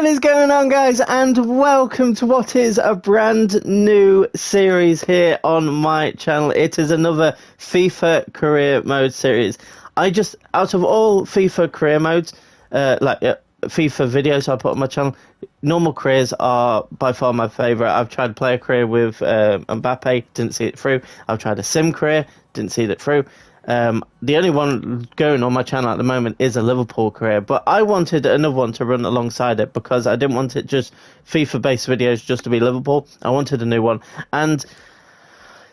What is going on, guys, and welcome to what is a brand new series here on my channel. It is another FIFA career mode series. Out of all FIFA career modes, FIFA videos I put on my channel, normal careers are by far my favourite. I've tried to play a career with Mbappe, didn't see it through. I've tried a sim career, didn't see it through. The only one going on my channel at the moment is a Liverpool career, but I wanted another one to run alongside it because I didn't want it just FIFA-based videos just to be Liverpool. I wanted a new one, and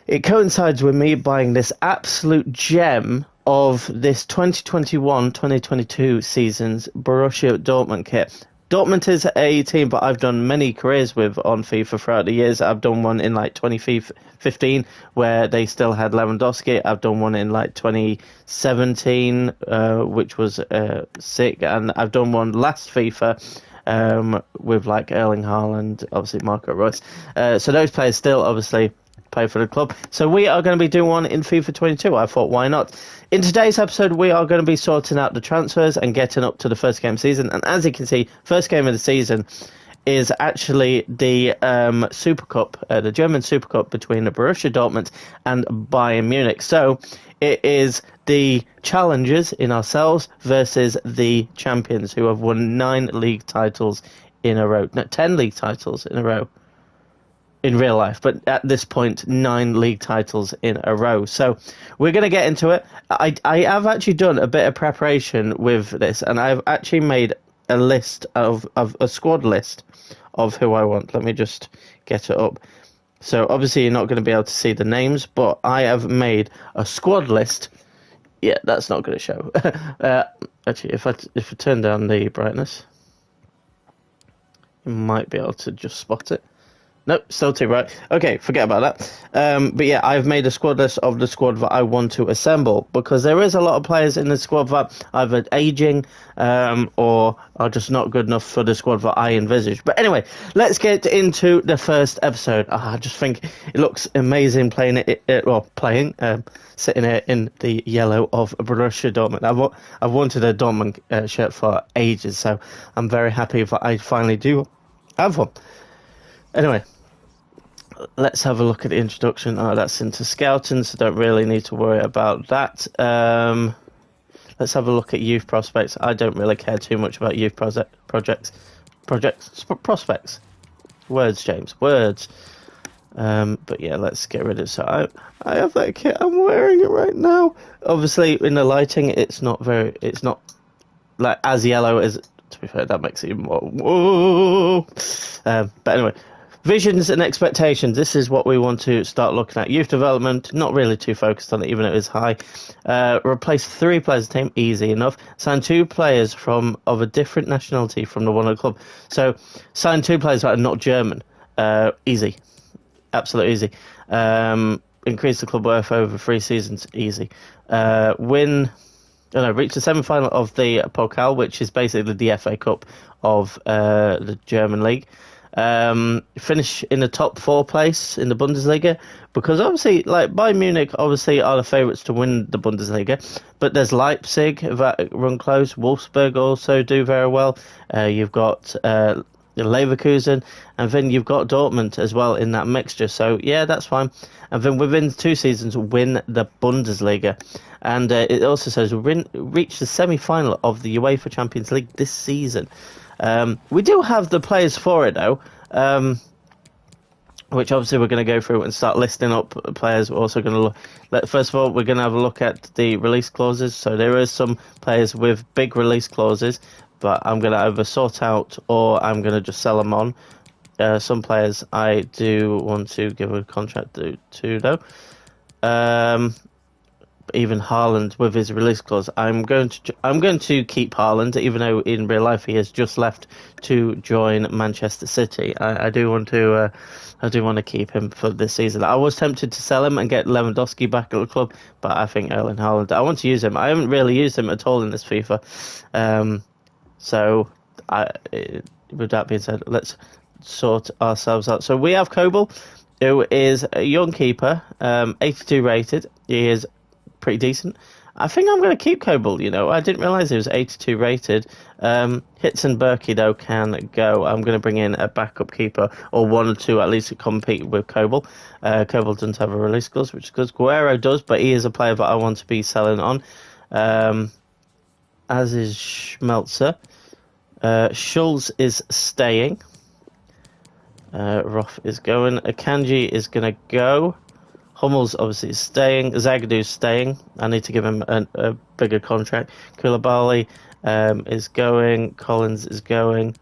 it coincides with me buying this absolute gem of this 2021-2022 season's Borussia Dortmund kit. Dortmund is a team that I've done many careers with on FIFA throughout the years. I've done one in like 2015 where they still had Lewandowski. I've done one in like 2017, which was sick. And I've done one last FIFA with like Erling Haaland, obviously Marco Reus. So those players still obviously play for the club. So we are going to be doing one in FIFA 22. I thought, why not? In today's episode, we are going to be sorting out the transfers and getting up to the first game of the season. And as you can see, first game of the season is actually the Super Cup, the German Super Cup between the Borussia Dortmund and Bayern Munich. So it is the challengers in ourselves versus the champions who have won 9 league titles in a row. No, 10 league titles in a row. In real life, but at this point, 9 league titles in a row. So we're going to get into it. I have actually done a bit of preparation with this, and I've actually made a list of a squad list of who I want. Let me just get it up. So obviously you're not going to be able to see the names, but I have made a squad list. Yeah, that's not going to show. Actually, if I turn down the brightness, you might be able to just spot it. Nope, still too bright. Okay, forget about that. But yeah, I've made a squad list of the squad that I want to assemble because there is a lot of players in the squad that either aging or are just not good enough for the squad that I envisage. But anyway, let's get into the first episode. I just think it looks amazing sitting here in the yellow of Borussia Dortmund. I've wanted a Dortmund shirt for ages, so I'm very happy that I finally do have one. Anyway, let's have a look at the introduction. Oh, that's into scouting, so don't really need to worry about that. Let's have a look at youth prospects. I don't really care too much about youth prospects. Words, James, words. But yeah, let's get rid of it. So I have that kit. I'm wearing it right now. Obviously, in the lighting, it's not like as yellow as. To be fair, that makes it even more. Whoa. But anyway. Visions and expectations. This is what we want to start looking at. Youth development, not really too focused on it, even though it is high. Replace 3 players in the team, easy enough. Sign 2 players of a different nationality from the one of the club. So, sign 2 players that are not German. Easy. Absolutely easy. Increase the club worth over 3 seasons, easy. Reach the semi-final of the Pokal, which is basically the FA Cup of the German league. Finish in the top 4 place in the Bundesliga, because obviously, like, Bayern Munich obviously are the favourites to win the Bundesliga, but there's Leipzig that run close. Wolfsburg also do very well. You've got Leverkusen, and then you've got Dortmund as well in that mixture. So yeah, that's fine. And then within 2 seasons, win the Bundesliga. And it also says reach the semi-final of the UEFA Champions League this season. We do have the players for it, though, which obviously we're going to go through and start listing up players. We're also going to look. First of all, we're going to have a look at the release clauses. So there is some players with big release clauses, but I'm going to either sort out or I'm going to just sell them on. Some players I do want to give a contract to though. Even Haaland with his release clause, I'm going to keep Haaland, even though in real life he has just left to join Manchester City. I do want to keep him for this season. I was tempted to sell him and get Lewandowski back at the club, but I think Erling Haaland, I want to use him. I haven't really used him at all in this FIFA. With that being said, let's sort ourselves out. So we have Kobel, who is a young keeper, 82 rated. He is pretty decent. I think I'm going to keep Coble, I didn't realise he was 82 rated. Hits and Berkey, though, can go. I'm going to bring in a backup keeper, or one or two at least, to compete with Coble. Coble doesn't have a release clause, which is good. Guerrero does, but he is a player that I want to be selling on, as is Schmelzer. Schulz is staying. Roth is going. Akanji is going to go. Hummels obviously is staying. Zagadou's staying. I need to give him a bigger contract. Koulibaly is going. Collins is going.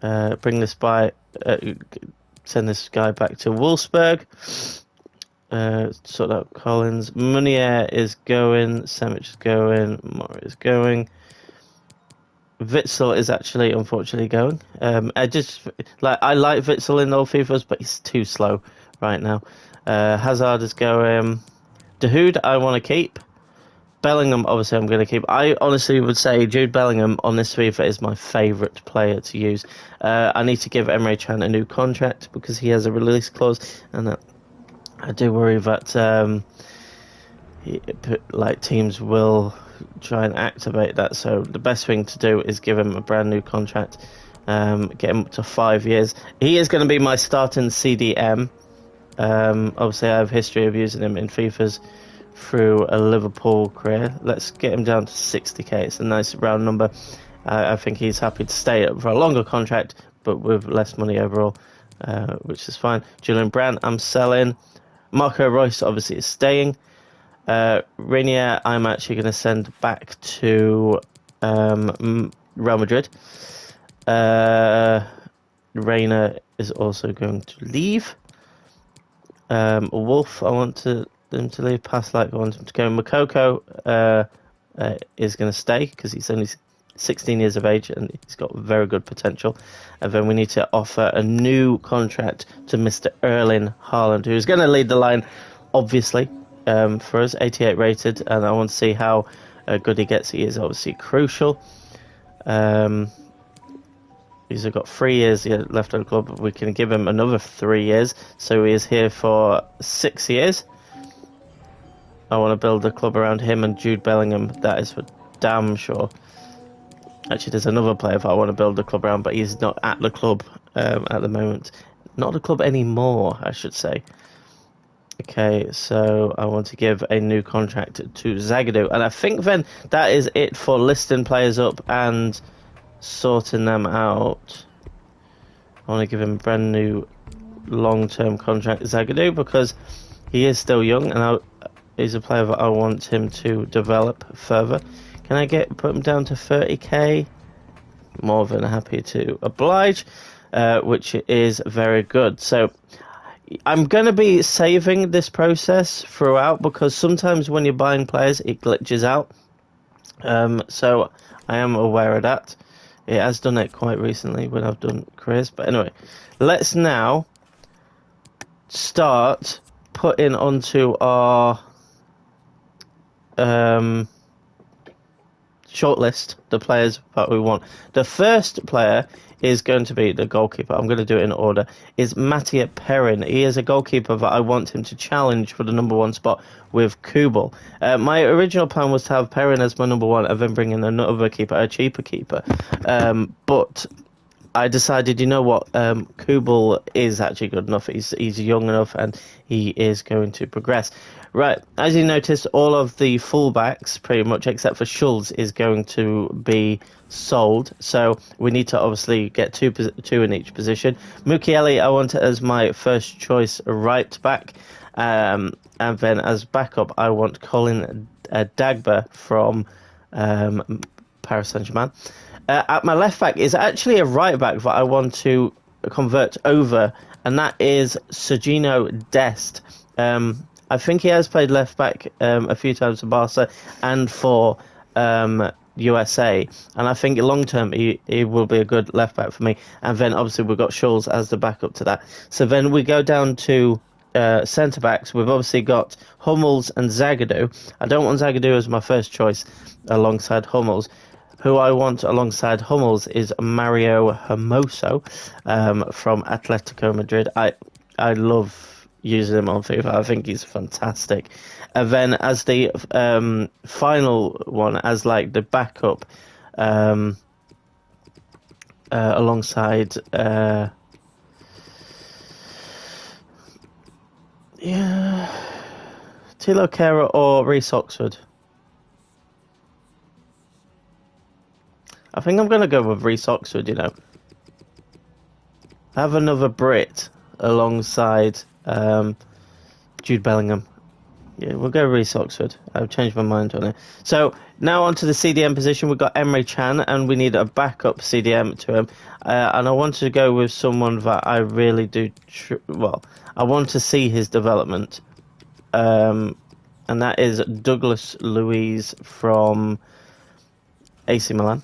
Send this guy back to Wolfsburg. Sort out Collins. Meunier is going. Semic is going. Mora is going. Witsel is actually unfortunately going. I like Witsel in old FIFAs, but he's too slow right now. Hazard is going. De Hood I want to keep. Bellingham obviously I'm going to keep. I honestly would say Jude Bellingham on this FIFA is my favourite player to use. I need to give Emre Can a new contract because he has a release clause, and I do worry that teams will try and activate that. So the best thing to do is give him a brand new contract, get him up to 5 years. He is going to be my starting CDM. Obviously I have history of using him in FIFAs through a Liverpool career. Let's get him down to 60k. It's a nice round number. I think he's happy to stay for a longer contract, but with less money overall, which is fine. Julian Brandt I'm selling. Marco Reus obviously is staying. Rainier I'm actually going to send back to Real Madrid. Reina is also going to leave. Wolf I want him to leave. Paslak I want him to go. Makoko is going to stay because he's only 16 years of age and he's got very good potential. And then we need to offer a new contract to Mr. Erling Haaland, who's going to lead the line, obviously, for us, 88 rated, and I want to see how good he gets. He is obviously crucial. He's got 3 years left on the club. We can give him another 3 years, so he is here for 6 years. I want to build a club around him and Jude Bellingham. That is for damn sure. Actually, there's another player that I want to build a club around, but he's not at the club at the moment. Not the club anymore, I should say. Okay, so I want to give a new contract to Zagadou. And I think then that is it for listing players up and sorting them out. I want to give him a brand new long-term contract, Zagadou, because he is still young and he's a player that I want him to develop further. Can I put him down to 30k? More than happy to oblige, which is very good. So I'm going to be saving this process throughout because sometimes when you're buying players, it glitches out. So I am aware of that. It has done it quite recently when I've done careers. But anyway, let's now start putting onto our shortlist the players that we want. The first player is going to be the goalkeeper. I'm going to do it in order. Is Mattia Perrin. He is a goalkeeper that I want him to challenge for the number one spot with Kubel. My original plan was to have Perrin as my number one and then bring in another keeper, a cheaper keeper. But I decided, you know what, Kubel is actually good enough. He's young enough and he is going to progress. Right, as you notice, all of the fullbacks, pretty much except for Schulz, is going to be sold. So we need to obviously get two in each position. Mukiele, I want it as my first choice right back. And then as backup, I want Colin Dagba from Paris Saint-Germain. At my left back is actually a right back that I want to convert over, and that is Sergino Dest. I think he has played left back a few times for Barca and for USA, and I think long term he will be a good left back for me. And then obviously we've got Schulz as the backup to that. So then we go down to centre backs. We've obviously got Hummels and Zagadou. I don't want Zagadou as my first choice alongside Hummels. Who I want alongside Hummels is Mario Hermoso from Atletico Madrid. I love using him on FIFA. I think he's fantastic. And then as the final one, as like the backup, alongside Tilo Kehrer or Reece Oxford. I think I'm going to go with Reece Oxford, you know. Have another Brit alongside Jude Bellingham. Yeah, we'll go Reece Oxford. I've changed my mind on it. So now onto the CDM position. We've got Emre Can, and we need a backup CDM to him. And I want to go with someone that I really do. I want to see his development. And that is Douglas Luiz from AC Milan.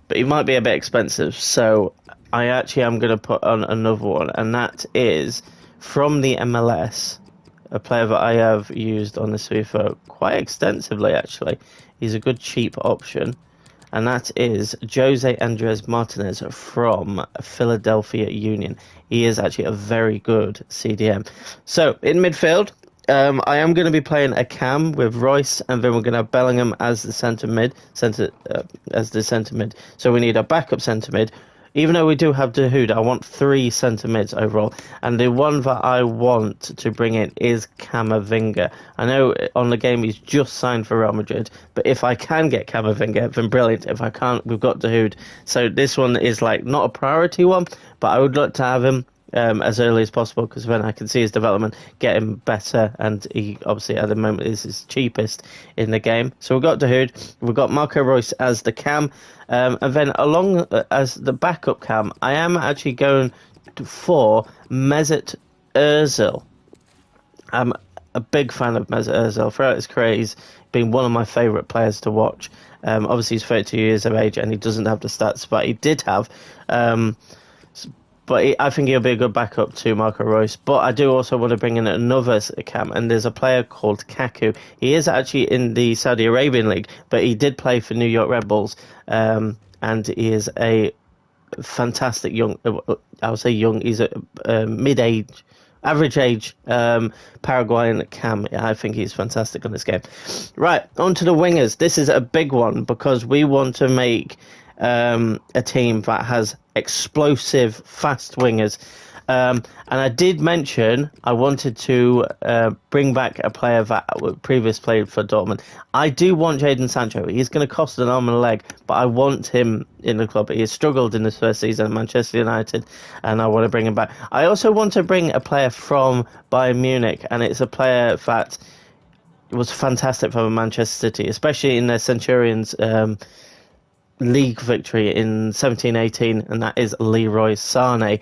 But he might be a bit expensive, so I actually am going to put on another one, and that is from the MLS, a player that I have used on this FIFA quite extensively, actually. He's a good cheap option, and that is Jose Andres Martinez from Philadelphia Union. He is actually a very good CDM. So, in midfield, I am going to be playing a cam with Royce, and then we're going to have Bellingham as the centre mid. So we need a backup centre mid. Even though we do have Dahoud, I want 3 centre mids overall. And the one that I want to bring in is Camavinga. I know on the game he's just signed for Real Madrid, but if I can get Camavinga, then brilliant. If I can't, we've got Dahoud. So this one is like not a priority one, but I would like to have him as early as possible, because then I can see his development getting better, and he obviously at the moment is his cheapest in the game. So we've got Dahoud, we've got Marco Reus as the cam, and then along as the backup cam, I am actually going for Mesut Ozil. I'm a big fan of Mesut Ozil. Throughout his career, he's been one of my favourite players to watch. Obviously he's 32 years of age and he doesn't have the stats, but he did have. But I think he'll be a good backup to Marco Reus. But I do also want to bring in another cam, and there's a player called Kaku. He is actually in the Saudi Arabian League, but he did play for New York Red Bulls, and he is a fantastic young. I would say young. He's a mid-age, average age Paraguayan cam. I think he's fantastic in this game. Right, on to the wingers. This is a big one because we want to make a team that has explosive, fast wingers. And I did mention I wanted to bring back a player that previously played for Dortmund. I do want Jadon Sancho. He's going to cost an arm and a leg, but I want him in the club. He has struggled in his first season at Manchester United, and I want to bring him back. I also want to bring a player from Bayern Munich, and it's a player that was fantastic for Manchester City, especially in their Centurions league victory in 17-18, and that is Leroy Sané.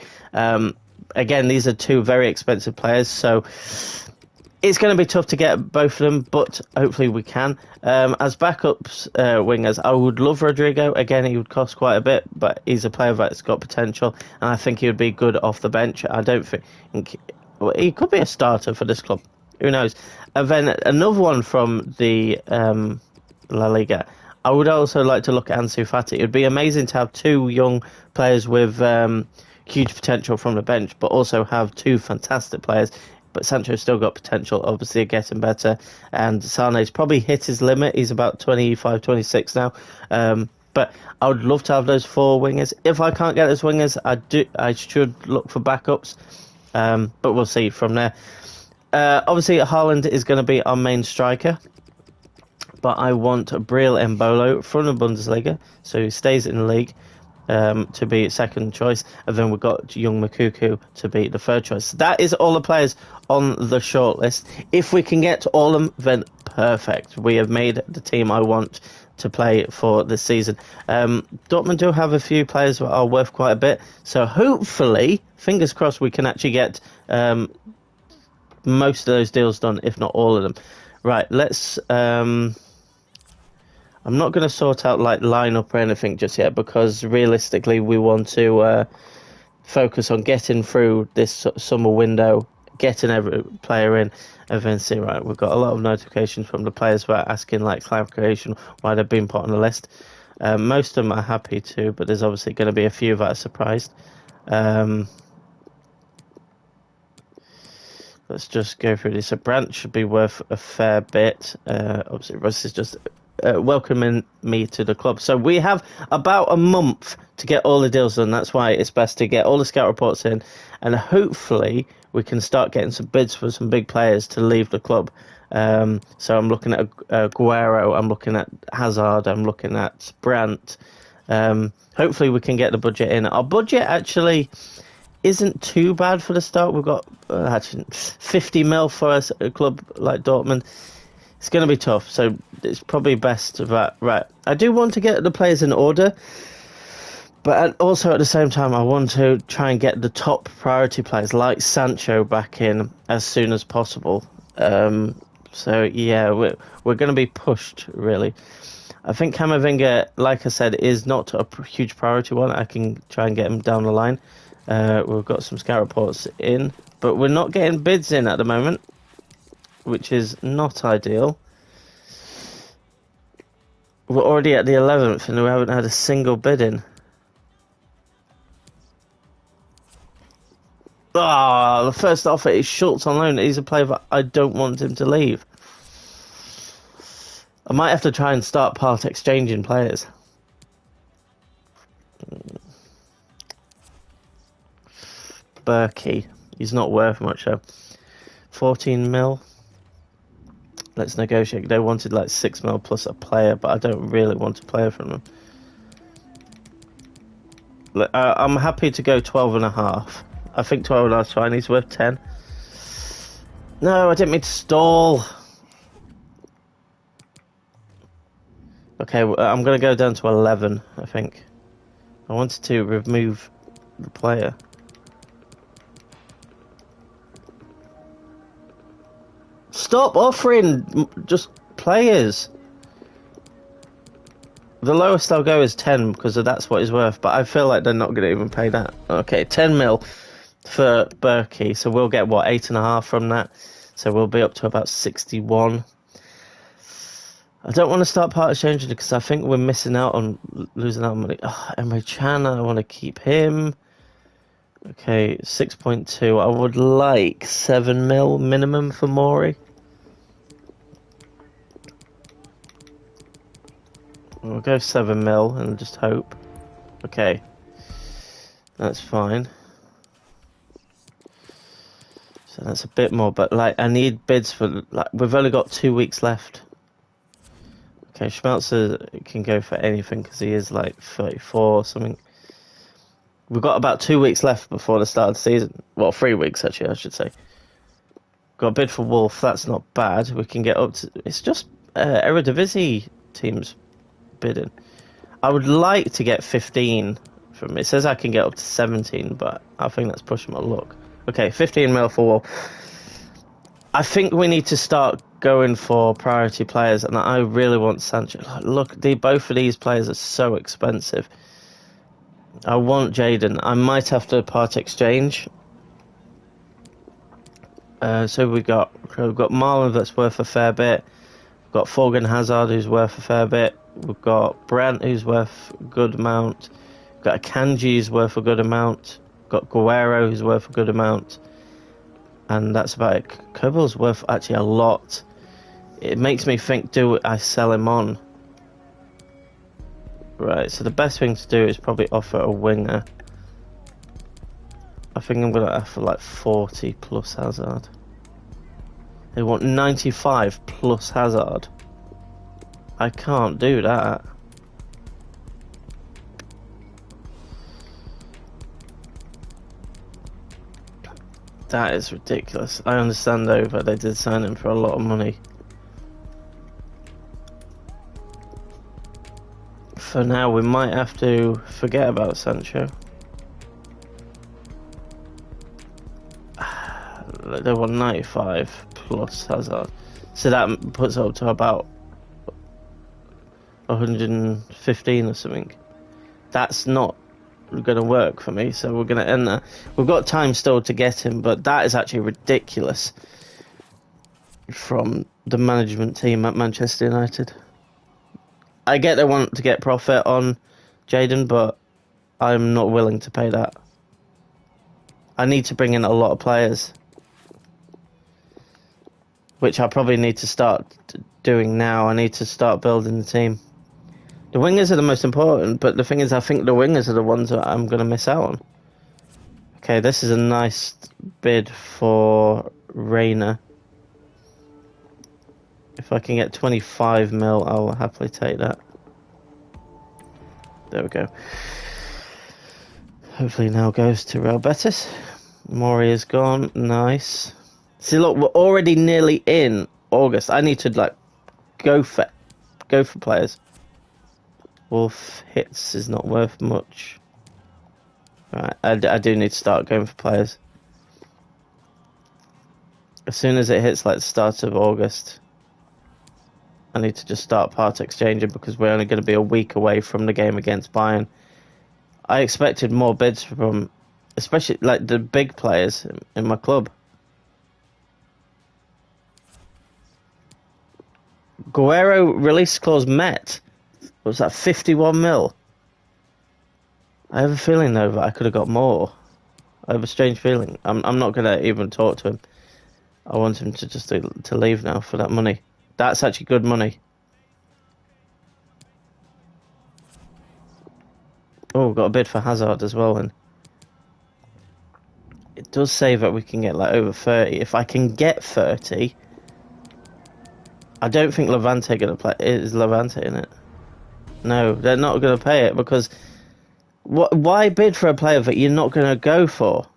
Again, these are 2 very expensive players, so it's going to be tough to get both of them, but hopefully we can. As backups wingers, I would love Rodrigo. Again, he would cost quite a bit, but he's a player that's got potential, and I think he would be good off the bench. I don't think he could be a starter for this club. Who knows? And then another one from the La Liga. I would also like to look at Ansu Fati. It would be amazing to have 2 young players with huge potential from the bench, but also have 2 fantastic players. But Sancho's still got potential, obviously, getting better. And Sané's probably hit his limit. He's about 25, 26 now. But I would love to have those 4 wingers. If I can't get those wingers, I should look for backups. But we'll see from there. Obviously, Haaland is going to be our main striker. But I want Breel Embolo from the Bundesliga, so he stays in the league, to be second choice. And then we've got Young Makuku to be the third choice. That is all the players on the shortlist. If we can get all of them, then perfect. We have made the team I want to play for this season. Dortmund do have a few players that are worth quite a bit, so hopefully, fingers crossed, we can actually get most of those deals done, if not all of them. Right, let's... I'm not going to sort out like lineup or anything just yet, because realistically we want to focus on getting through this summer window, getting every player in, and then see. Right, we've got a lot of notifications from the players who are asking like clarification why they've been put on the list. Most of them are happy to, but there's obviously going to be a few that are surprised. Let's just go through this. So Brandt should be worth a fair bit. Obviously, Russ is just welcoming me to the club. So we have about a month to get all the deals done. That's why it's best to get all the scout reports in, and hopefully we can start getting some bids for some big players to leave the club. So I'm looking at Aguero, I'm looking at Hazard, I'm looking at Brandt. Hopefully we can get the budget in. Our budget actually isn't too bad for the start. We've got actually 50 mil for a club like Dortmund. It's going to be tough, so it's probably best that, right. I do want to get the players in order, but also at the same time I want to try and get the top priority players like Sancho back in as soon as possible. So yeah, we're going to be pushed, really. I think Camavinga, like I said, is not a huge priority one. I can try and get him down the line. We've got some scout reports in, but we're not getting bids in at the moment, which is not ideal. We're already at the 11th and we haven't had a single bid in. The first offer is Schultz on loan. He's a player that I don't want him to leave. I might have to try and start part exchanging players. Berkey. He's not worth much though. 14 mil. Let's negotiate. They wanted like 6 mil plus a player, but I don't really want a player from them. I'm happy to go 12.5. I think 12.5 is fine. He's worth 10. No, I didn't mean to stall. Okay, I'm going to go down to 11, I think. I wanted to remove the player. Stop offering just players. The lowest I'll go is 10 because that's what he's worth, but I feel like they're not going to even pay that. Okay, 10 mil for Berkey, so we'll get, what, 8.5 from that? So we'll be up to about 61. I don't want to start part exchanging because I think we're missing out on losing out on money. Emre Can, I want to keep him. Okay, 6.2. I would like 7 mil minimum for Mori. We'll go 7 mil and just hope. Okay, that's fine. So that's a bit more, but like I need bids for, like, we've only got 2 weeks left. Okay, Schmelzer can go for anything because he is like 34 or something. We've got about 2 weeks left before the start of the season. Well, 3 weeks actually, I should say. Got a bid for Wolf, that's not bad. We can get up to, it's just Eredivisie teams bidding. I would like to get 15 from, it says I can get up to 17, but I think that's pushing my luck. Okay, 15 mil for Wolf. I think we need to start going for priority players, and I really want Sancho. Look, both of these players are so expensive. I want Jadon. I might have to part exchange. So we've got Marlon that's worth a fair bit. We've got Forgan Hazard who's worth a fair bit. We've got Brandt who's worth a good amount. We've got Akanji who's worth a good amount. We've got Guerrero who's worth a good amount. And that's about it. Kobel's worth actually a lot. It makes me think, do I sell him on? Right, so the best thing to do is probably offer a winger. I think I'm going to offer like 40 plus Hazard. They want 95 plus Hazard. I can't do that. That is ridiculous. I understand though that they did sign him for a lot of money. For now, we might have to forget about Sancho. They want 95 plus Hazard. So that puts up to about 115 or something. That's not going to work for me, so we're going to end there. We've got time still to get him, but that is actually ridiculous from the management team at Manchester United. I get they want to get profit on Jadon, but I'm not willing to pay that. I need to bring in a lot of players. which I probably need to start doing now. I need to start building the team. The wingers are the most important, but the thing is, I think the wingers are the ones that I'm going to miss out on. Okay, this is a nice bid for Rayner. If I can get 25 mil, I'll happily take that. There we go. Hopefully now goes to Real Betis. Mori is gone. Nice. See, look, we're already nearly in August. I need to like go for players. Wolf hits is not worth much. Right, I do need to start going for players. As soon as it hits like the start of August, I need to just start part exchanging because we're only going to be a week away from the game against Bayern. I expected more bids from, especially like the big players in my club. Guerrero release clause met. What was that, 51 mil? I have a feeling though that I could have got more. I have a strange feeling. I'm not gonna even talk to him. I want him to just to leave now for that money. That's actually good money. Oh, got a bid for Hazard as well, and it does say that we can get like over 30. If I can get 30, I don't think Levante gonna play. Is Levante in it? No, they're not gonna pay it because why bid for a player that you're not gonna go for?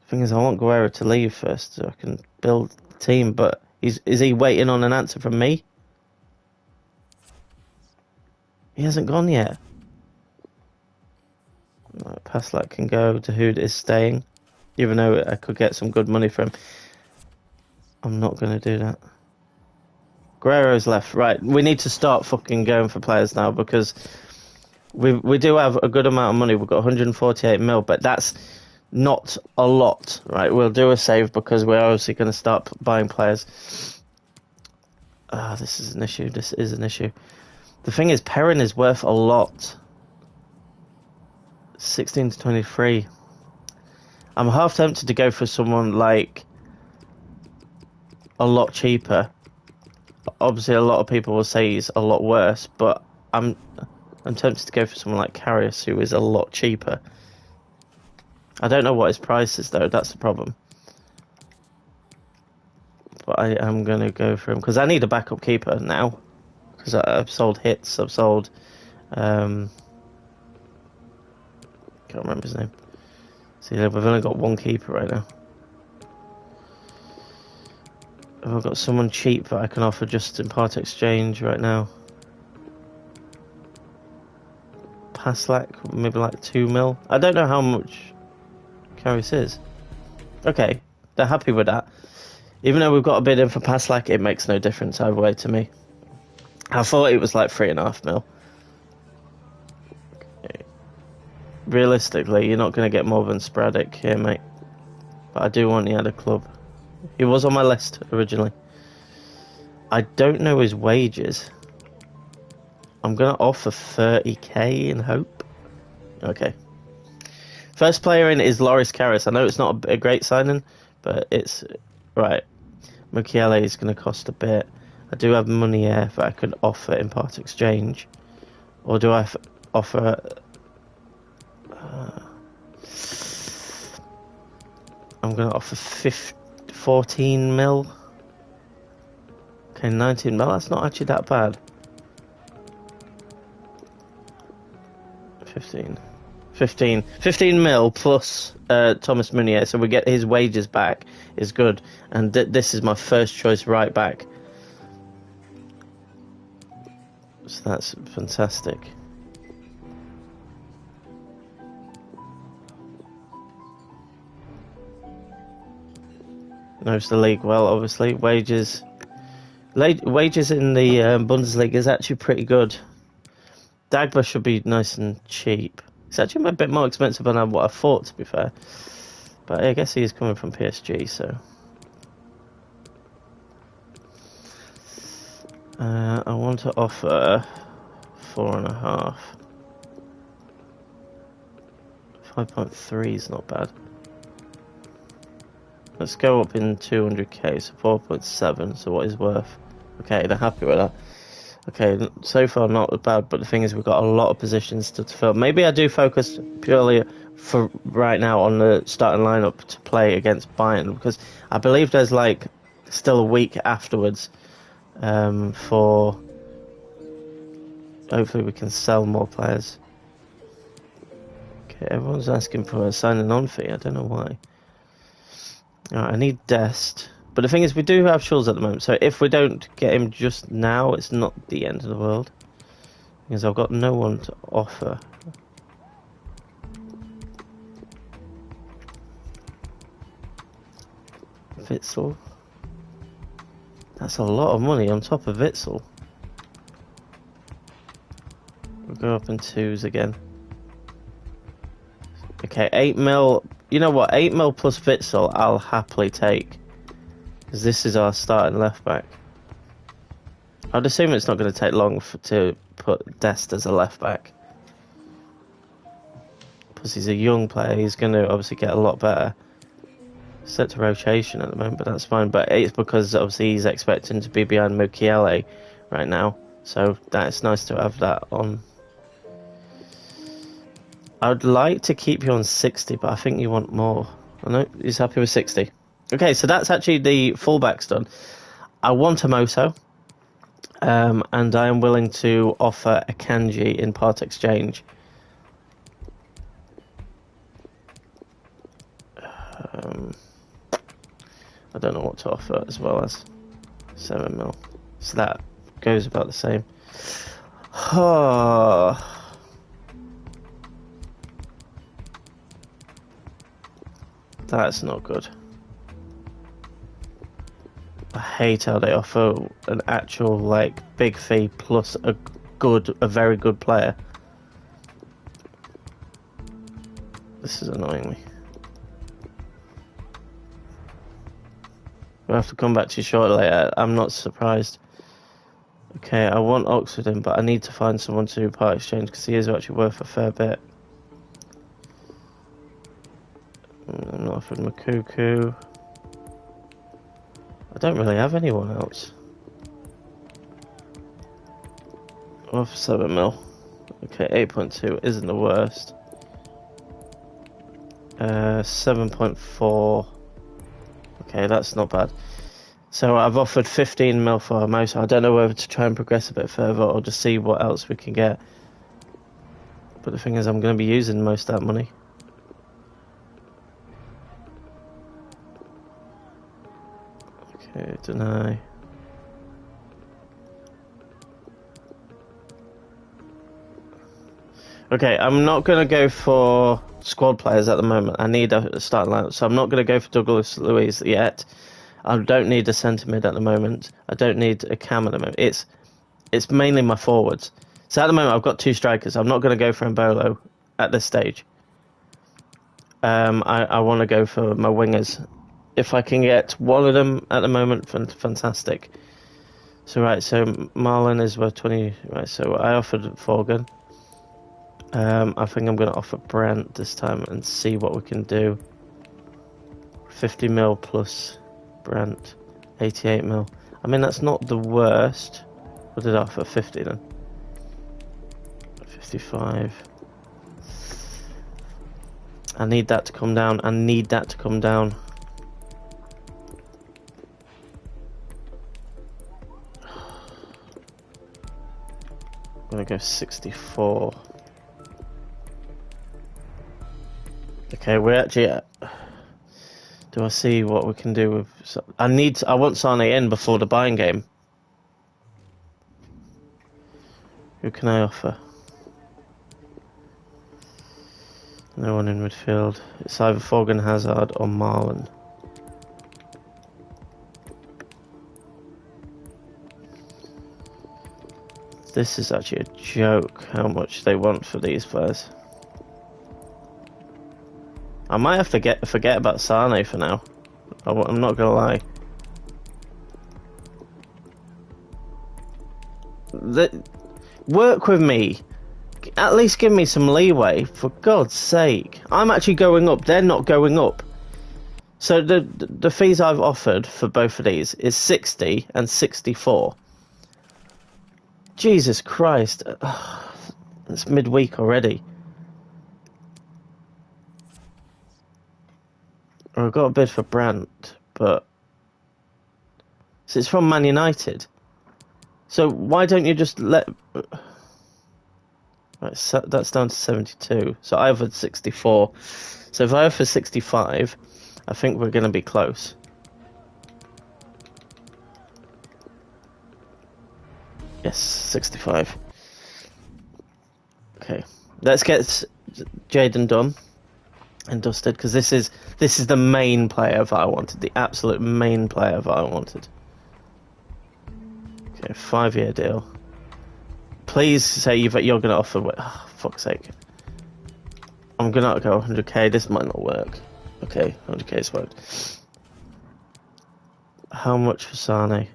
The thing is, I want Guerrero to leave first so I can build the team. But is he waiting on an answer from me? He hasn't gone yet. Right, Passlack can go. Dahoud is staying, even though I could get some good money for him. I'm not going to do that. Guerrero's left. Right, we need to start fucking going for players now because we do have a good amount of money. We've got 148 mil, but that's not a lot. Right, we'll do a save because we're obviously going to start buying players. This is an issue. This is an issue. The thing is, Perrin is worth a lot. 16 to 23. I'm half tempted to go for someone like a lot cheaper. Obviously, a lot of people will say he's a lot worse, but I'm tempted to go for someone like Karius, who is a lot cheaper. I don't know what his price is though. That's the problem. But I am gonna go for him because I need a backup keeper now. Because I've sold hits. I've sold. Can't remember his name. See, we've only got one keeper right now. Have I got someone cheap that I can offer just in part exchange right now? Passlack, maybe like 2 mil. I don't know how much Karius is. Okay, they're happy with that. Even though we've got a bid in for Passlack, it makes no difference either way to me. I thought it was like 3.5 mil. Realistically, you're not going to get more than Spradic here, mate. But I do want you at a club. He was on my list originally. I don't know his wages. I'm going to offer 30k in hope. Okay. First player in is Loris Karius. I know it's not a great signing, but it's... Right. Mukiele is going to cost a bit. I do have money here that I could offer in part exchange. Or do I offer... I'm going to offer 14 mil. Okay, 19 mil. That's not actually that bad. 15 mil plus Thomas Meunier, so we get his wages back is good. And this is my first choice right back. So that's fantastic. Knows the league well, obviously. Wages in the Bundesliga is actually pretty good. Dagba should be nice and cheap. It's actually a bit more expensive than what I thought, to be fair. But I guess he is coming from PSG, so... I want to offer 4.5. 5.3 is not bad. Let's go up in 200k, so 4.7, so what is worth? Okay, they're happy with that. Okay, so far not bad, but the thing is we've got a lot of positions to fill. Maybe I do focus purely for right now on the starting lineup to play against Bayern, because I believe there's like still a week afterwards for... Hopefully we can sell more players. Okay, everyone's asking for a signing on fee, I don't know why. Alright, I need Dest. But the thing is, we do have Schulz at the moment, so if we don't get him just now, it's not the end of the world. Because I've got no one to offer. Witzel. That's a lot of money on top of Witzel. We'll go up in 2s again. Okay, 8 mil. You know what? 8 mil plus Witzel, I'll happily take. Because this is our starting left back. I'd assume it's not going to take long to put Dest as a left back. Plus he's a young player, he's going to obviously get a lot better. Set to rotation at the moment, but that's fine. But it's because obviously he's expecting to be behind Mukiele right now. So that's nice to have that on. I'd like to keep you on 60, but I think you want more. I know he's happy with 60. Okay, so that's actually the fullbacks done. I want a Moso, and I am willing to offer a Kanji in part exchange. I don't know what to offer as well as 7 mil. So that goes about the same. That's not good. I hate how they offer an actual like big fee plus a very good player. This is annoying me. We'll have to come back to you shortly. I'm not surprised. Okay, I want Oxford in, but I need to find someone to part exchange because he is actually worth a fair bit. I'm not offering Makuku. I don't really have anyone else. Off 7 mil. Okay, 8.2 isn't the worst. 7.4. Okay, that's not bad. So I've offered 15 mil for a mouse. I don't know whether to try and progress a bit further or just see what else we can get. But the thing is, I'm going to be using most of that money. Okay, deny. Okay, I'm not going to go for squad players at the moment. I need a starting lineup, so I'm not going to go for Douglas Luiz yet. I don't need a centre mid at the moment. I don't need a cam at the moment. It's mainly my forwards. So at the moment I've got 2 strikers. I'm not going to go for Mbolo at this stage. I want to go for my wingers. If I can get one of them at the moment, fantastic. So right, so Marlon is worth 20. Right, so I offered Forgan. I think I'm going to offer Brent this time and see what we can do. 50 mil plus Brent, 88 mil. I mean, that's not the worst. What did I offer? 50 then? 55. I need that to come down. I need that to come down. I'm going to go 64. Okay, we're actually at... Do I see what we can do with... I want Sane in before the buying game. Who can I offer? No one in midfield. It's either Forgan, Hazard or Marlon. This is actually a joke how much they want for these players. I might have to forget about Sane for now. I'm not gonna lie. Work with me. At least give me some leeway, for God's sake. I'm actually going up. They're not going up. So the fees I've offered for both of these is 60 and 64. Jesus Christ. It's midweek already. I've got a bid for Brandt, but so it's from Man United. So why don't you just let... Right, so that's down to 72. So I offered 64. So if I offer 65, I think we're going to be close. Yes, 65. Okay, let's get Jaden done and dusted, because this is the main player that I wanted, the absolute main player that I wanted. Okay, 5-year deal. Please say you're going to offer... Oh, fuck's sake. I'm going to go 100k. This might not work. Okay, 100k's worked. How much for Sane?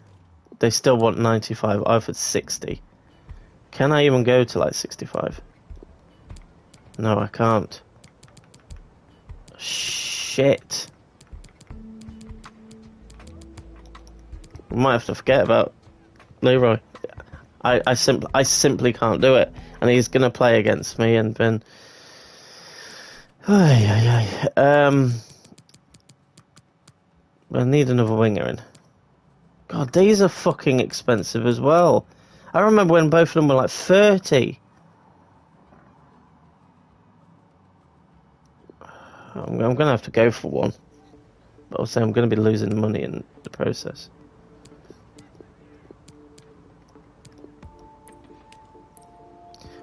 They still want 95. I offered 60. Can I even go to like 65? No, I can't. Shit. We might have to forget about Leroy. I simply can't do it, and he's gonna play against me, and then. I need another winger in. God, these are fucking expensive as well. I remember when both of them were like 30. I'm gonna have to go for one, but I'll say I'm gonna be losing money in the process.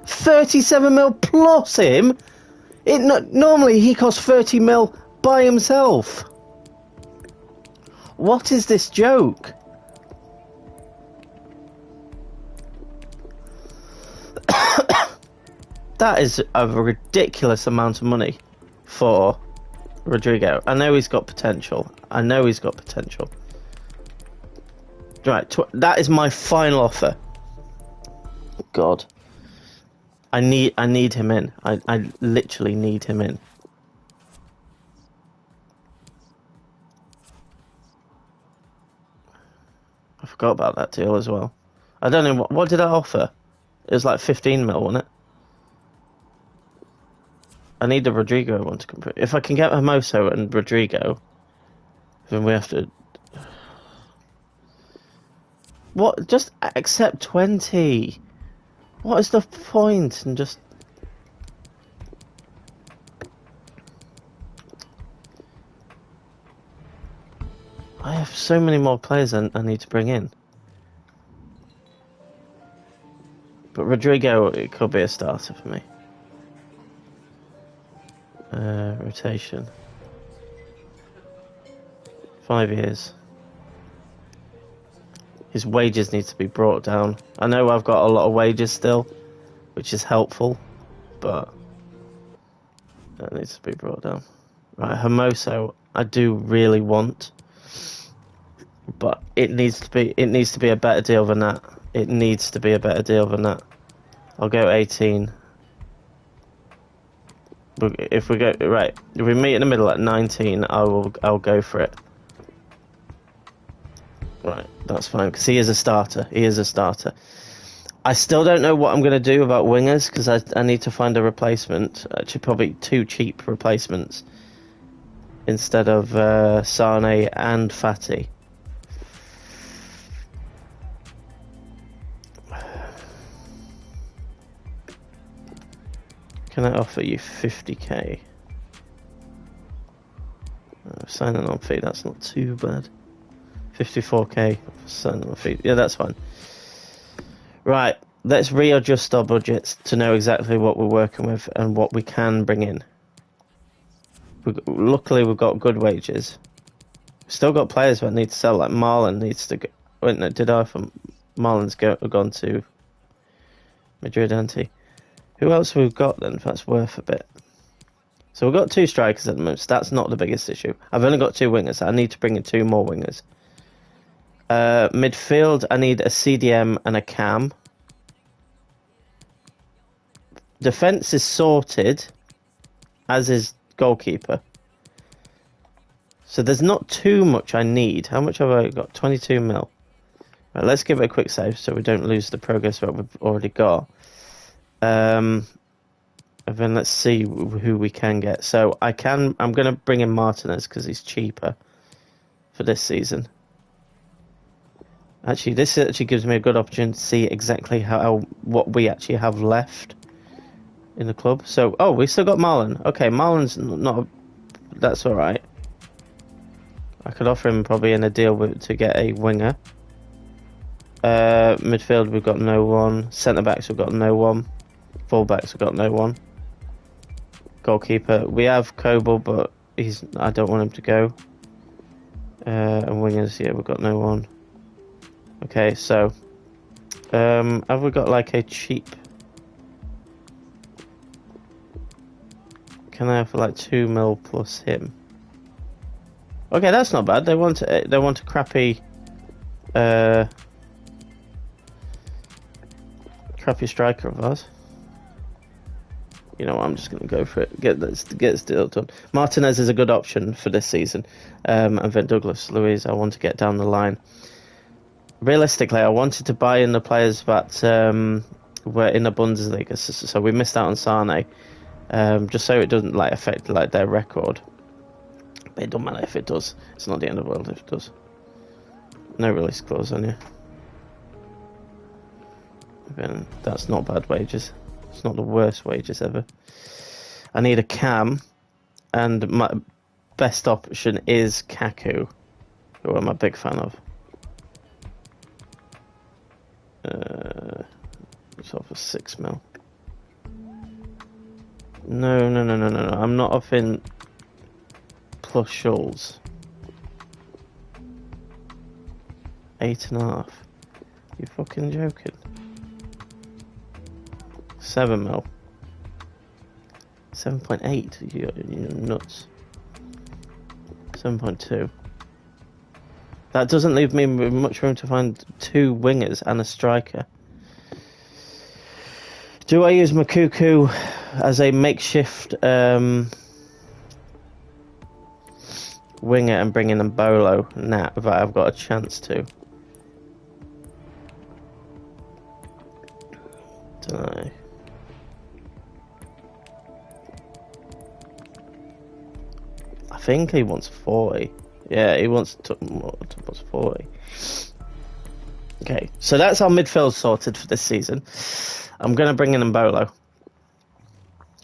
$37 mil plus him. Normally he costs 30 mil by himself. What is this joke? That is a ridiculous amount of money for Rodrigo. I know he's got potential. Right, that is my final offer. God. I need him in. I literally need him in. I forgot about that deal as well. I don't know, what did I offer? It was like 15 mil, wasn't it? I need the Rodrigo one to come through. If I can get Hermoso and Rodrigo, then we have to... What? Just accept 20. What is the point? And just... I have so many more players I need to bring in. But Rodrigo, it could be a starter for me. Rotation. 5 years. His wages need to be brought down. I know I've got a lot of wages still, which is helpful, but that needs to be brought down. Right, Hermoso, I do really want, but it needs to be a better deal than that. It needs to be a better deal than that. I'll go 18. If we meet in the middle at 19, I'll go for it. Right, that's fine, because he is a starter. I still don't know what I'm going to do about wingers, because I need to find a replacement. Actually, probably 2 cheap replacements instead of Sane and Fati. Can I offer you 50k? Signing on fee, that's not too bad. 54k signing on fee, yeah, that's fine. Right, let's readjust our budgets to know exactly what we're working with and what we can bring in. Luckily, we've got good wages. Still got players that need to sell, like Marlon needs to go. Wait, no, did I? Marlon's gone to Madrid, hasn't he? Who else have we got then that's worth a bit? So we've got 2 strikers at the moment, so that's not the biggest issue. I've only got 2 wingers, so I need to bring in 2 more wingers. Midfield, I need a CDM and a cam. Defence is sorted, as is goalkeeper. So there's not too much I need. How much have I got? 22 mil. Right, let's give it a quick save so we don't lose the progress that we've already got. And then let's see who we can get. So I'm going to bring in Martinez because he's cheaper for this season. Actually, this actually gives me a good opportunity to see exactly what we actually have left in the club. So, oh, we still got Marlon. Okay, Marlon's not. That's all right. I could offer him probably in a deal to get a winger. Midfield, we've got no one. Centre backs, we've got no one. Full backs, we've got no one. Goalkeeper, we have Coble, but I don't want him to go. And wingers, yeah, we've got no one. Okay, so have we got like a cheap? Can I have like 2 mil plus him? Okay, that's not bad. They want a crappy striker of ours. You know what, I'm just going to go for it. Get this deal done. Martinez is a good option for this season. And then Douglas Luiz, I want to get down the line. Realistically, I wanted to buy in the players that were in the Bundesliga, so we missed out on Sane, just so it doesn't like affect like their record. But it don't matter if it does. It's not the end of the world if it does. No release clause on you. Then that's not bad wages. It's not the worst wages ever. I need a cam, and my best option is Kaku, who I'm a big fan of. Let's offer 6 mil. No. I'm not offering plus Schulz. 8.5. You fucking joking? 7 mil. 7.8. You're nuts. 7.2. That doesn't leave me with much room to find 2 wingers and a striker. Do I use Makuku as a makeshift winger and bring in Mbolo now that I've got a chance to? Don't know. I think he wants 40. Yeah, he wants 40. Okay, so that's our midfield sorted for this season. I'm going to bring in Mbolo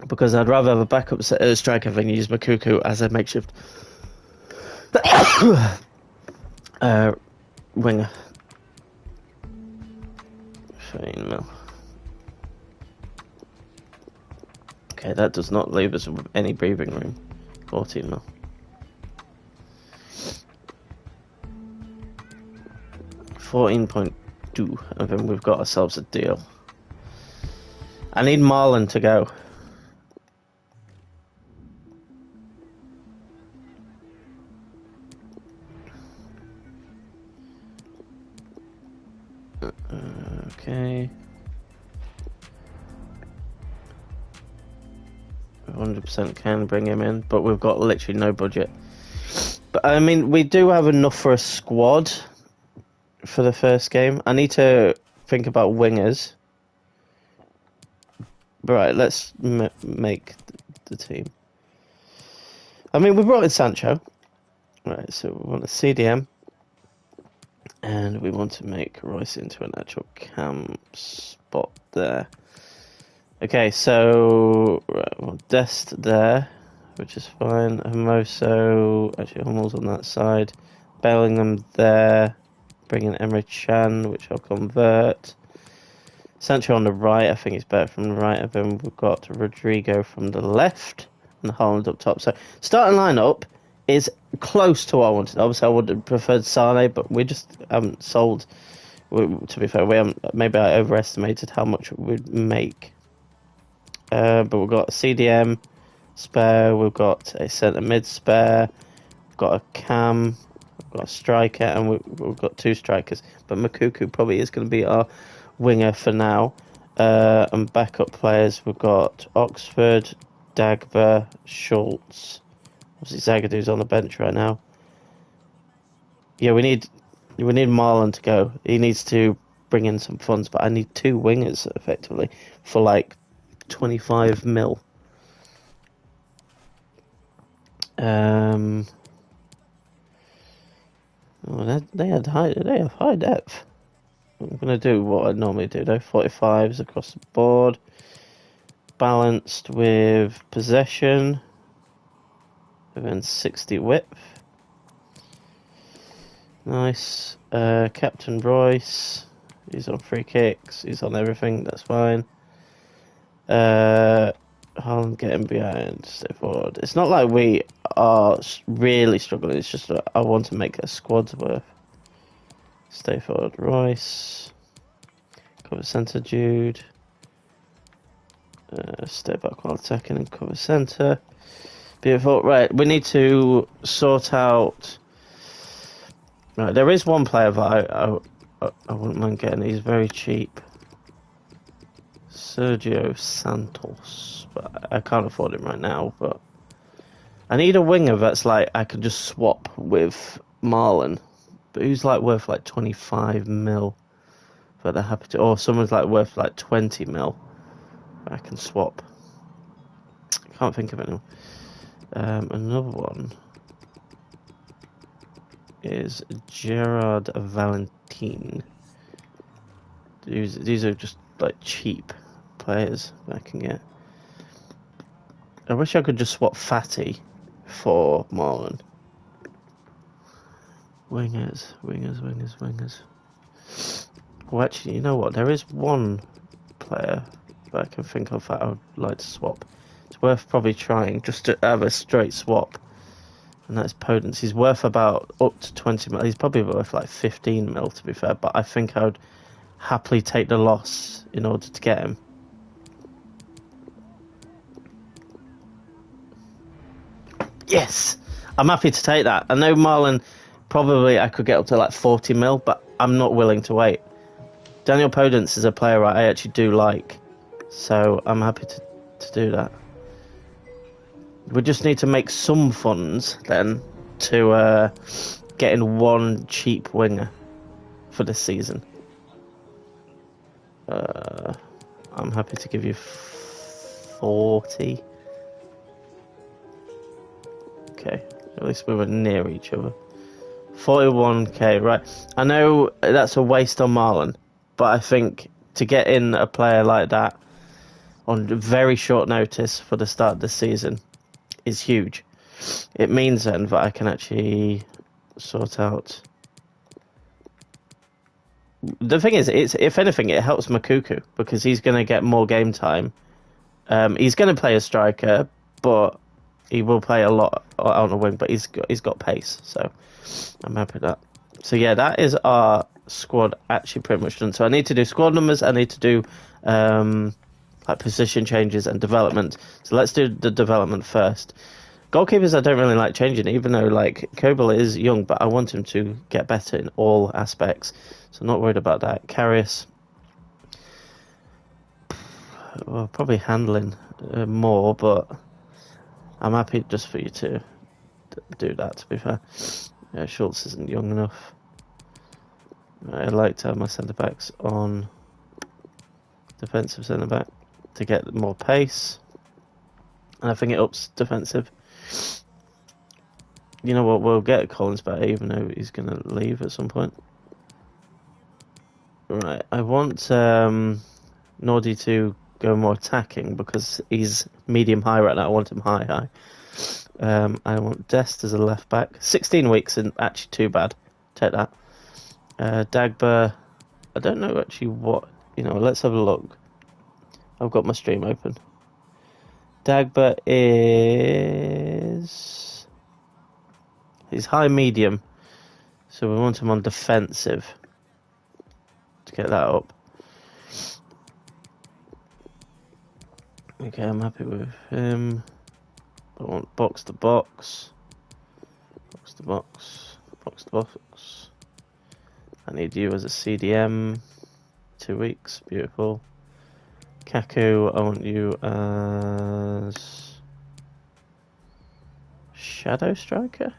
because I'd rather have a backup striker than use Makuku as a makeshift winger. 13 mil. Okay, that does not leave us with any breathing room. 14 mil. 14.2, and then we've got ourselves a deal. I need Marlon to go. Okay. 100% can bring him in, but we've got literally no budget. But I mean, we do have enough for a squad for the first game. I need to think about wingers. Right, let's make the team. I mean, we brought in Sancho. Right, so we want a CDM. And we want to make Royce into an actual cam spot there. Okay, so right, we want Dest there, which is fine. Hermoso, actually Hummel's on that side. Bellingham there. Bring in Emre Can, which I'll convert. Sancho on the right, I think it's better from the right. And then we've got Rodrigo from the left and Haaland up top. So starting lineup is close to what I wanted. Obviously, I would have preferred Sane, but we just haven't sold. To be fair, we haven't. Maybe I overestimated how much we'd make. But we've got a CDM spare. We've got a centre mid spare. We've got a cam. We've got a striker, and we've got 2 strikers. But Makuku probably is going to be our winger for now. And backup players, we've got Oxford, Dagba, Schultz. Obviously, Zagadu's on the bench right now. Yeah, we need Marlon to go. He needs to bring in some funds, but I need 2 wingers effectively for like 25 mil. Oh, they have high depth. I'm gonna do what I normally do though. 45s across the board, balanced with possession, and then 60 width. Nice. Captain Royce. He's on free kicks. He's on everything. That's fine. Haaland getting behind. Stay forward. It's not like we are really struggling. It's just I want to make a squad's worth. Stay forward, Royce. Cover centre, Jude. Stay back while attacking and cover centre. Beautiful. Right, we need to sort out. Right, there is one player that I wouldn't mind getting. He's very cheap. Sergio Santos, but I can't afford him right now. But I need a winger that's like I could just swap with Marlon, but who's like worth like 25 mil. But they're happy to, or someone's like worth like 20 mil. I can swap. I can't think of anyone. Another one is Gerard Valentin. These are just like cheap players that I can get. I wish I could just swap Fatty for Marlon. Wingers. Well, actually, you know what? There is one player that I can think of that I would like to swap. It's worth probably trying just to have a straight swap. And that's Podence. He's worth about up to 20 mil. He's probably worth like 15 mil to be fair, but I think I would happily take the loss in order to get him. Yes! I'm happy to take that. I know Marlon, probably I could get up to like 40 mil, but I'm not willing to wait. Daniel Podence is a player I actually do like, so I'm happy to do that. We just need to make some funds then to get in one cheap winger for this season. I'm happy to give you 40. Okay, at least we were near each other. 41k, right. I know that's a waste on Marlon, but I think to get in a player like that on very short notice for the start of the season is huge. It means then that I can actually sort out. The thing is, it's if anything, it helps Makuku because he's going to get more game time. He's going to play a striker, but he will play a lot on the wing. But he's got pace, so I'm happy with that. So yeah, that is our squad actually pretty much done. So I need to do squad numbers. I need to do like position changes and development. So let's do the development first. Goalkeepers I don't really like changing, even though like Kobel is young, but I want him to get better in all aspects. So I'm not worried about that. Karius, well, probably handling more, but I'm happy just for you to do that, to be fair. Yeah, Schultz isn't young enough. I like to have my centre-backs on defensive centre-back to get more pace. And I think it ups defensive. You know what, we'll get Collins back even though he's going to leave at some point. Right, I want Nordy to go more attacking because he's medium-high right now. I want him high. I want Dest as a left-back. 16 weeks isn't actually too bad. Take that. Dagba, I don't know actually what, let's have a look. I've got my stream open. Dagba he's high medium, so we want him on defensive to get that up. Okay, I'm happy with him. I want box to box. Box to box. Box to box. I need you as a CDM. 2 weeks, beautiful. Kaku, I want you as shadow striker.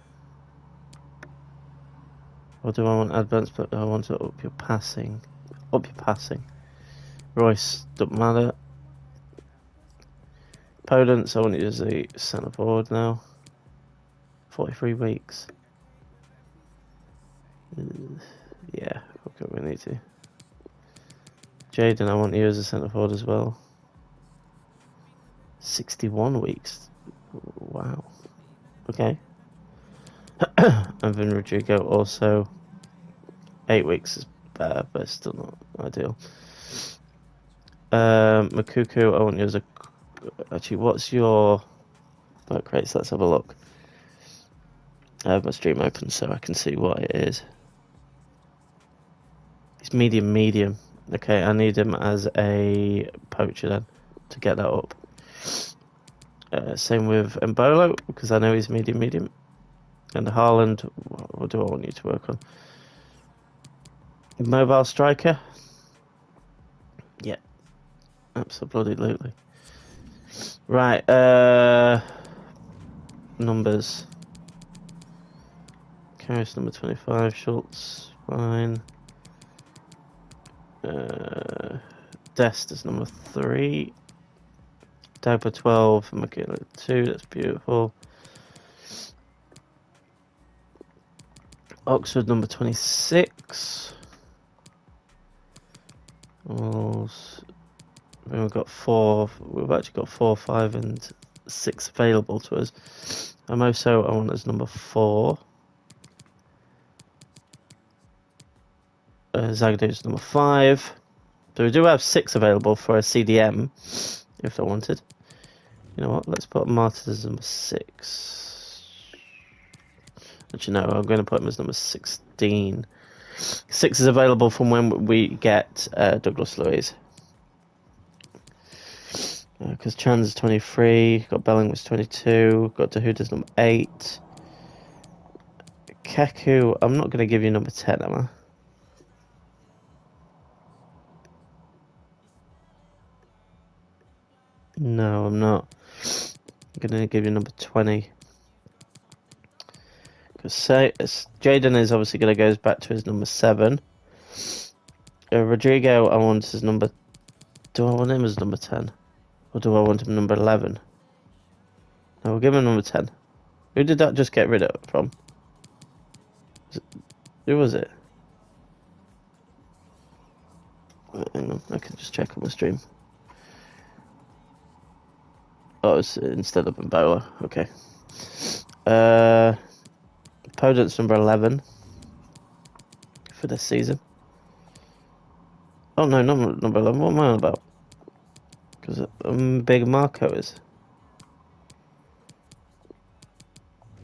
Or do I want advanced, but I want to up your passing. Up your passing. Royce, doesn't matter. Podence, I want you as a centre forward now. 43 weeks. Yeah, okay, we need to. Jaden, I want you as a centre forward as well. 61 weeks. Wow. Okay. And then Rodrigo also 8 weeks is better, but still not ideal. Makuku, I want you as a. Actually, what's your work rates? Let's have a look. I have my stream open so I can see what it is. He's medium. Okay, I need him as a poacher then to get that up. Same with Mbolo, because I know he's medium. And Haaland, what do I want you to work on? Mobile striker? Yeah, absolutely. Right, numbers. Karras number 25, Schultz, fine. Dest is number 3. Dagba 12, McKinley 2, that's beautiful. Oxford number 26. Then we've got 4. We've actually got 4, 5, and 6 available to us. Amoso, I want as number 4. Zagadu's number 5. So we do have 6 available for a CDM, if I wanted. You know what? Let's put Martin as number 6. Actually, no, I'm going to put him as number 16. 6 is available from when we get Douglas Luiz. Because Chan's 23, got Bellingham's 22, got Dahuda's number 8. Keku, I'm not going to give you number 10, am I? No, I'm not. I'm going to give you number 20. Because Jaden is obviously going to go back to his number 7. Rodrigo, I want his number... Do I want him as number 10? Or do I want him number 11? No, we'll give him number 10. Who did that just get rid of from? Who was it? Hang on, I can just check on my stream. Oh, it's instead of Mbola. Okay. Podence number 11 for this season. Oh no, number 11. What am I on about? Because Big Marco is.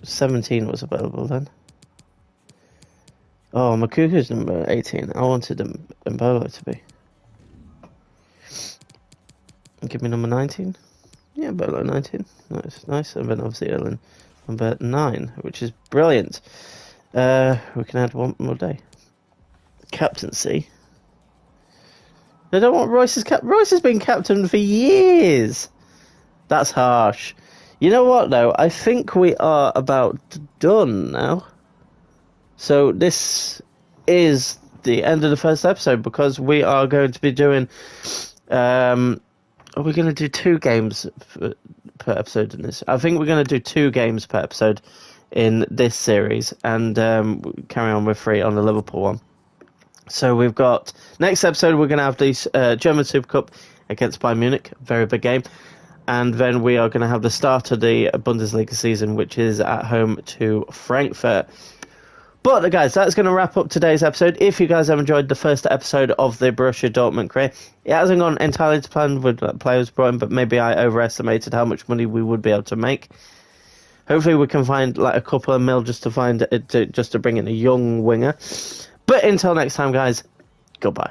17 was available then. Oh, Makuku's number 18. I wanted Mbolo to be. Give me number 19. Yeah, Mbolo 19. Nice. And then obviously Erling number 9, which is brilliant. We can add one more day. Captaincy. They don't want Royce's Royce has been captain for years. That's harsh. You know what, though? I think we are about done now. So this is the end of the first episode because we are going to be doing... are we going to do 2 games per episode in this? I think we're going to do 2 games per episode in this series and carry on with 3 on the Liverpool one. So we've got... Next episode, we're going to have the German Super Cup against Bayern Munich. Very big game. And then we are going to have the start of the Bundesliga season, which is at home to Frankfurt. But, guys, that's going to wrap up today's episode. If you guys have enjoyed the first episode of the Borussia Dortmund career, it hasn't gone entirely to plan with players brought in, but maybe I overestimated how much money we would be able to make. Hopefully we can find like a couple of mil just to bring in a young winger. But until next time, guys, goodbye.